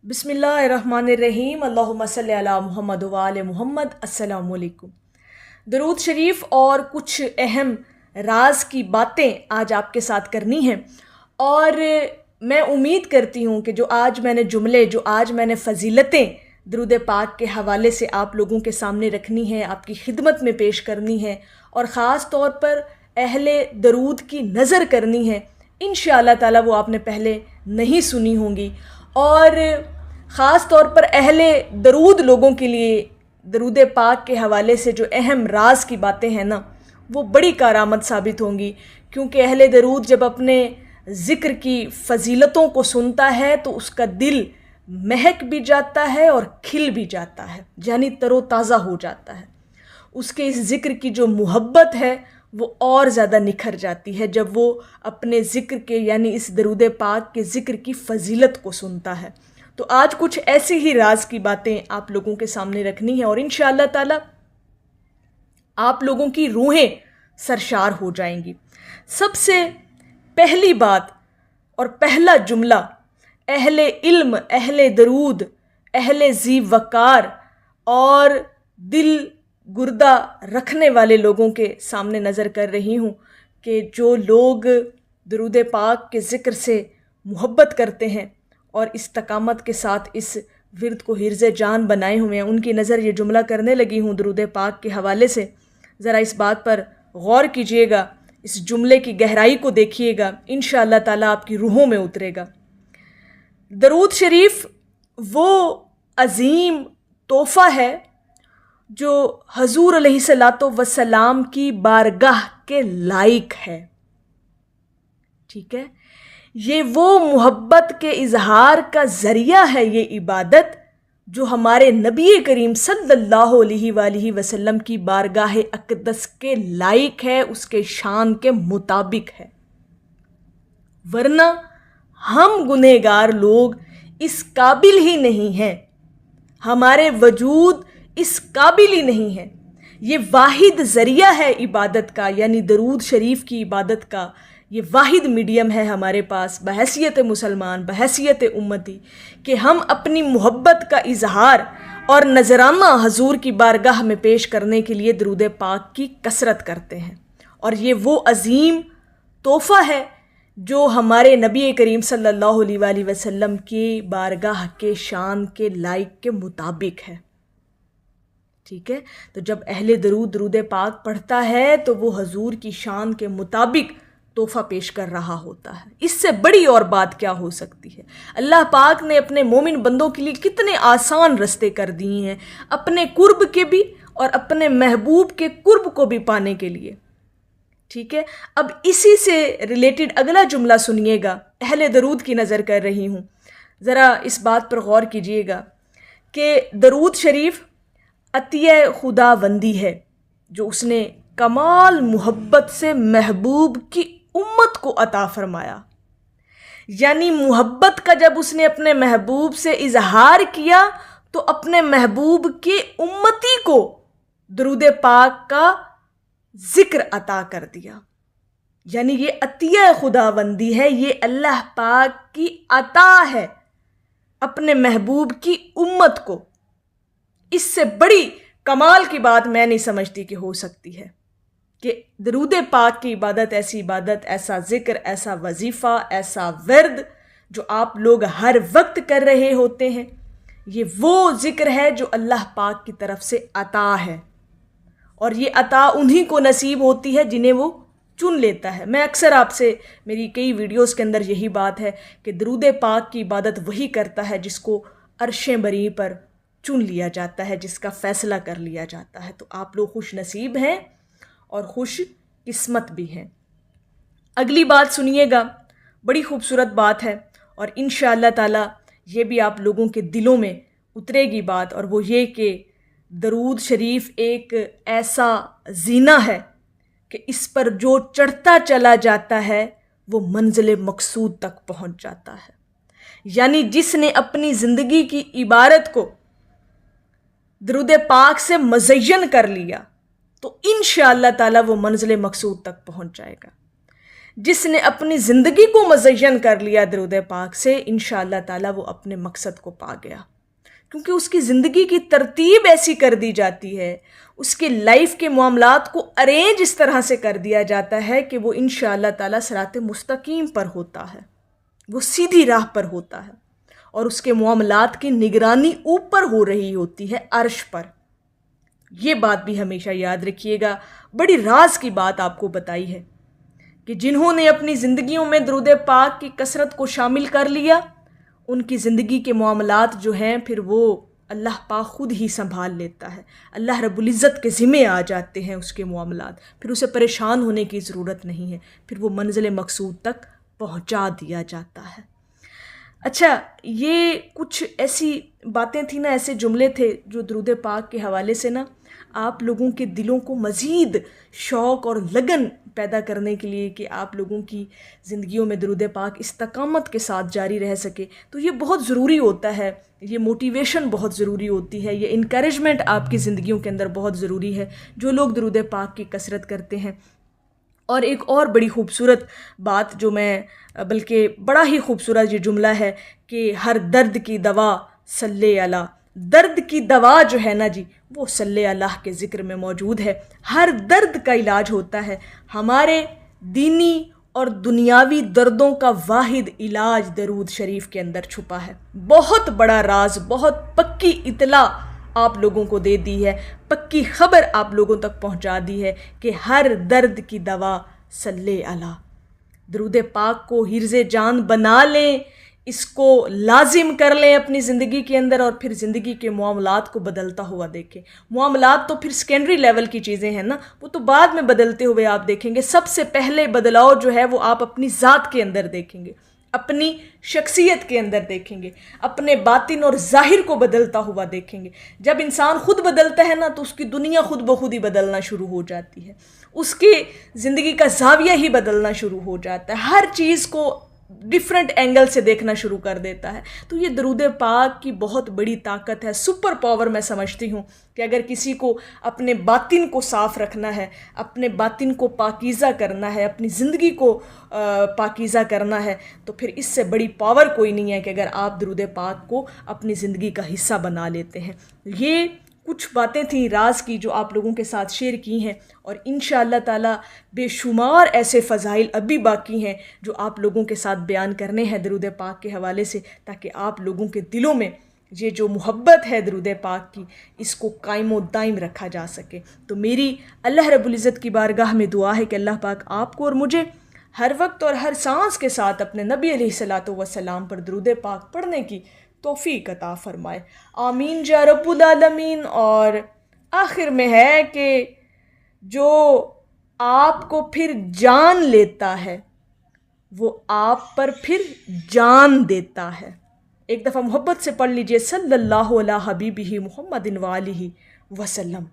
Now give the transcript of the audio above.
बिस्मिल्लाहिर्रहमानिर्रहीम अल्लाहुम्मा सल्ली अला मुहम्मद व आले मुहम्मद। अस्सलाम वालेकुम। दरूद शरीफ और कुछ अहम राज की बातें आज आपके साथ करनी हैं और मैं उम्मीद करती हूँ कि जो आज मैंने फ़जीलतें दरूद पाक के हवाले से आप लोगों के सामने रखनी है, आपकी खिदमत में पेश करनी है और ख़ास तौर पर अहले दरूद की नज़र करनी है, इंशाअल्लाह ताला वो आपने पहले नहीं सुनी होंगी और ख़ास तौर पर अहले दरूद लोगों के लिए दरूद पाक के हवाले से जो अहम राज की बातें हैं ना, वो बड़ी कारआमद साबित होंगी, क्योंकि अहले दरूद जब अपने ज़िक्र की फ़जीलतों को सुनता है तो उसका दिल महक भी जाता है और खिल भी जाता है, यानी तरोताज़ा हो जाता है। उसके इस ज़िक्र की जो मुहब्बत है वो और ज़्यादा निखर जाती है जब वो अपने ज़िक्र के यानी इस दरूद पाक के ज़िक्र की फ़जीलत को सुनता है। तो आज कुछ ऐसी ही राज की बातें आप लोगों के सामने रखनी है और इंशाअल्लाह ताला आप लोगों की रूहें सरशार हो जाएंगी। सबसे पहली बात और पहला जुमला अहले इल्म, अहले दरूद, अहले ज़ी वक़ार और दिल गुर्दा रखने वाले लोगों के सामने नज़र कर रही हूँ कि जो लोग दरूद पाक के ज़िक्र से मुहब्बत करते हैं और इस्तकामत के साथ इस विरद को हिर्ज़ जान बनाए हुए हैं, उनकी नज़र ये जुमला करने लगी हूँ दरूद पाक के हवाले से। ज़रा इस बात पर गौर कीजिएगा, इस जुमले की गहराई को देखिएगा, इंशाअल्लाह ताला आपकी रूहों में उतरेगा। दरूद शरीफ वो अज़ीम तोहफ़ा है जो हजूर अलैहिस्सलातो वस्सलाम की बारगाह के लायक है। ठीक है, ये वो मोहब्बत के इजहार का ज़रिया है, ये इबादत जो हमारे नबी करीम सल्लल्लाहु अलैहि वसल्लम की बारगाह अक़दस के लायक है, उसके शान के मुताबिक है। वरना हम गुनहगार लोग इस काबिल ही नहीं हैं, हमारे वजूद इस काबिल ही नहीं है। ये वाहिद ज़रिया है इबादत का, यानी दरूद शरीफ की इबादत का ये वाहिद मीडियम है हमारे पास बहैसियत मुसलमान, बहैसियत उम्मती, कि हम अपनी मोहब्बत का इजहार और नजराना हजूर की बारगाह में पेश करने के लिए दरूद पाक की कसरत करते हैं। और ये वो अज़ीम तोहफ़ा है जो हमारे नबी करीम सल्लल्लाहु अलैहि वसल्लम की बारगाह के शान के लायक के मुताबिक है। ठीक है, तो जब अहले दरूद दरूद पाक पढ़ता है तो वो हजूर की शान के मुताबिक तोहफ़ा पेश कर रहा होता है। इससे बड़ी और बात क्या हो सकती है। अल्लाह पाक ने अपने मोमिन बंदों के लिए कितने आसान रास्ते कर दिए हैं, अपने कुर्ब के भी और अपने महबूब के कुर्ब को भी पाने के लिए। ठीक है, अब इसी से रिलेटेड अगला जुमला सुनिएगा, अहले दरूद की नज़र कर रही हूँ। ज़रा इस बात पर गौर कीजिएगा कि दरूद शरीफ अतिया खुदाबंदी है जो उसने कमाल मोहब्बत से महबूब की उम्मत को अता फरमाया। यानी मोहब्बत का जब उसने अपने महबूब से इजहार किया तो अपने महबूब के उम्मती को दरूद पाक का ज़िक्र अता कर दिया। यानी ये अतिया खुदाबंदी है, ये अल्लाह पाक की अता है अपने महबूब की उम्मत को। इससे बड़ी कमाल की बात मैं नहीं समझती कि हो सकती है कि दरूद पाक की इबादत, ऐसी इबादत, ऐसा ज़िक्र, ऐसा वजीफ़ा, ऐसा वर्द जो आप लोग हर वक्त कर रहे होते हैं, ये वो ज़िक्र है जो अल्लाह पाक की तरफ से अता है और ये अता उन्हीं को नसीब होती है जिन्हें वो चुन लेता है। मैं अक्सर आपसे मेरी कई वीडियोस के अंदर यही बात है कि दरूद पाक की इबादत वही करता है जिसको अर्शे बरी पर चुन लिया जाता है, जिसका फ़ैसला कर लिया जाता है। तो आप लोग खुश नसीब हैं और खुश किस्मत भी हैं। अगली बात सुनिएगा, बड़ी खूबसूरत बात है और इंशाअल्लाह ताला ये भी आप लोगों के दिलों में उतरेगी बात, और वो ये कि दरूद शरीफ एक ऐसा जीना है कि इस पर जो चढ़ता चला जाता है वो मंजिल मकसूद तक पहुंच जाता है। यानी जिसने अपनी ज़िंदगी की इबारत को दरूद पाक से मज़य्यन कर लिया तो इंशाअल्लाह ताला वो मंजिल मकसूद तक पहुंच जाएगा। جس نے اپنی زندگی کو مزین کر لیا درود پاک سے، انشاءاللہ تعالی وہ اپنے مقصد کو پا گیا، کیونکہ اس کی زندگی کی ترتیب ایسی کر دی جاتی ہے، اس کے لائف کے معاملات کو ارینج اس طرح سے کر دیا جاتا ہے کہ وہ انشاءاللہ تعالی صراط مستقیم پر ہوتا ہے، وہ سیدھی راہ پر ہوتا ہے، اور اس کے معاملات کی نگرانی اوپر ہو رہی ہوتی ہے عرش پر۔ یہ بات بھی ہمیشہ یاد رکھیے گا، بڑی راز کی بات آپ کو بتائی ہے کہ جنہوں نے اپنی زندگیوں میں درود پاک کی کثرت کو شامل کر لیا، ان کی زندگی کے معاملات جو ہیں پھر وہ اللہ پاک خود ہی سنبھال لیتا ہے، اللہ رب العزت کے ذمے آ جاتے ہیں اس کے معاملات، پھر اسے پریشان ہونے کی ضرورت نہیں ہے، پھر وہ منزل مقصود تک پہنچا دیا جاتا ہے۔ اچھا، یہ کچھ ایسی باتیں تھیں نا، ایسے جملے تھے جو درود پاک کے حوالے سے نا آپ لوگوں کے دلوں کو مزید شوق اور لگن پیدا کرنے کے لیے کہ آپ لوگوں کی زندگیوں میں درود پاک استقامت کے ساتھ جاری رہ سکے، تو یہ بہت ضروری ہوتا ہے، یہ موٹیویشن بہت ضروری ہوتی ہے، یہ انکریجمنٹ آپ کی زندگیوں کے اندر بہت ضروری ہے جو لوگ درود پاک کی کثرت کرتے ہیں۔ اور ایک اور بڑی خوبصورت بات جو میں بلکہ بڑا ہی خوبصورت یہ جملہ ہے کہ ہر درد کی دوا صلی اللہ، درد کی دوا جو ہے نا جی وہ صلی اللہ کے ذکر میں موجود ہے، ہر درد کا علاج ہوتا ہے، ہمارے دینی اور دنیاوی دردوں کا واحد علاج درود شریف کے اندر چھپا ہے۔ بہت بڑا راز، بہت پکی اطلاع آپ لوگوں کو دے دی ہے، پکی خبر آپ لوگوں تک پہنچا دی ہے کہ ہر درد کی دوا صلی اللہ۔ درود پاک کو حرز جان بنا لیں، اس کو لازم کر لیں اپنی زندگی کے اندر، اور پھر زندگی کے معاملات کو بدلتا ہوا دیکھیں۔ معاملات تو پھر سیکنڈری لیول کی چیزیں ہیں نا، وہ تو بعد میں بدلتے ہوئے آپ دیکھیں گے۔ سب سے پہلے بدلاؤ جو ہے وہ آپ اپنی ذات کے اندر دیکھیں گے، اپنی شخصیت کے اندر دیکھیں گے، اپنے باطن اور ظاہر کو بدلتا ہوا دیکھیں گے۔ جب انسان خود بدلتا ہے نا تو اس کی دنیا خود بخود ہی بدلنا شروع ہو جاتی ہے، اس کی زندگی کا زاویہ ہی بدلنا شروع ہو جاتا ہے، ہر چیز کو ڈیفرنٹ اینگل سے دیکھنا شروع کر دیتا ہے۔ تو یہ درود پاک کی بہت بڑی طاقت ہے، سپر پاور میں سمجھتی ہوں کہ اگر کسی کو اپنے باطن کو صاف رکھنا ہے، اپنے باطن کو پاکیزہ کرنا ہے، اپنی زندگی کو پاکیزہ کرنا ہے، تو پھر اس سے بڑی پاور کوئی نہیں ہے کہ اگر آپ درود پاک کو اپنی زندگی کا حصہ بنا لیتے ہیں۔ یہ کچھ باتیں تھیں راز کی جو آپ لوگوں کے ساتھ شیئر کی ہیں، اور انشاءاللہ تعالی بے شمار ایسے فضائل ابھی باقی ہیں جو آپ لوگوں کے ساتھ بیان کرنے ہیں درود پاک کے حوالے سے، تاکہ آپ لوگوں کے دلوں میں یہ جو محبت ہے درود پاک کی اس کو قائم و دائم رکھا جا سکے۔ تو میری اللہ رب العزت کی بارگاہ میں دعا ہے کہ اللہ پاک آپ کو اور مجھے ہر وقت اور ہر سانس کے ساتھ اپنے نبی علیہ الصلاۃ والسلام پر درود پاک پڑھنے کی توفیق عطا فرمائے، آمین یا رب العالمین۔ اور آخر میں ہے کہ جو آپ کو پھر جان لیتا ہے وہ آپ پر پھر جان دیتا ہے۔ ایک دفعہ محبت سے پڑھ لیجئے، صلی اللہ علیہ حبیبہ محمد وآلہ وسلم۔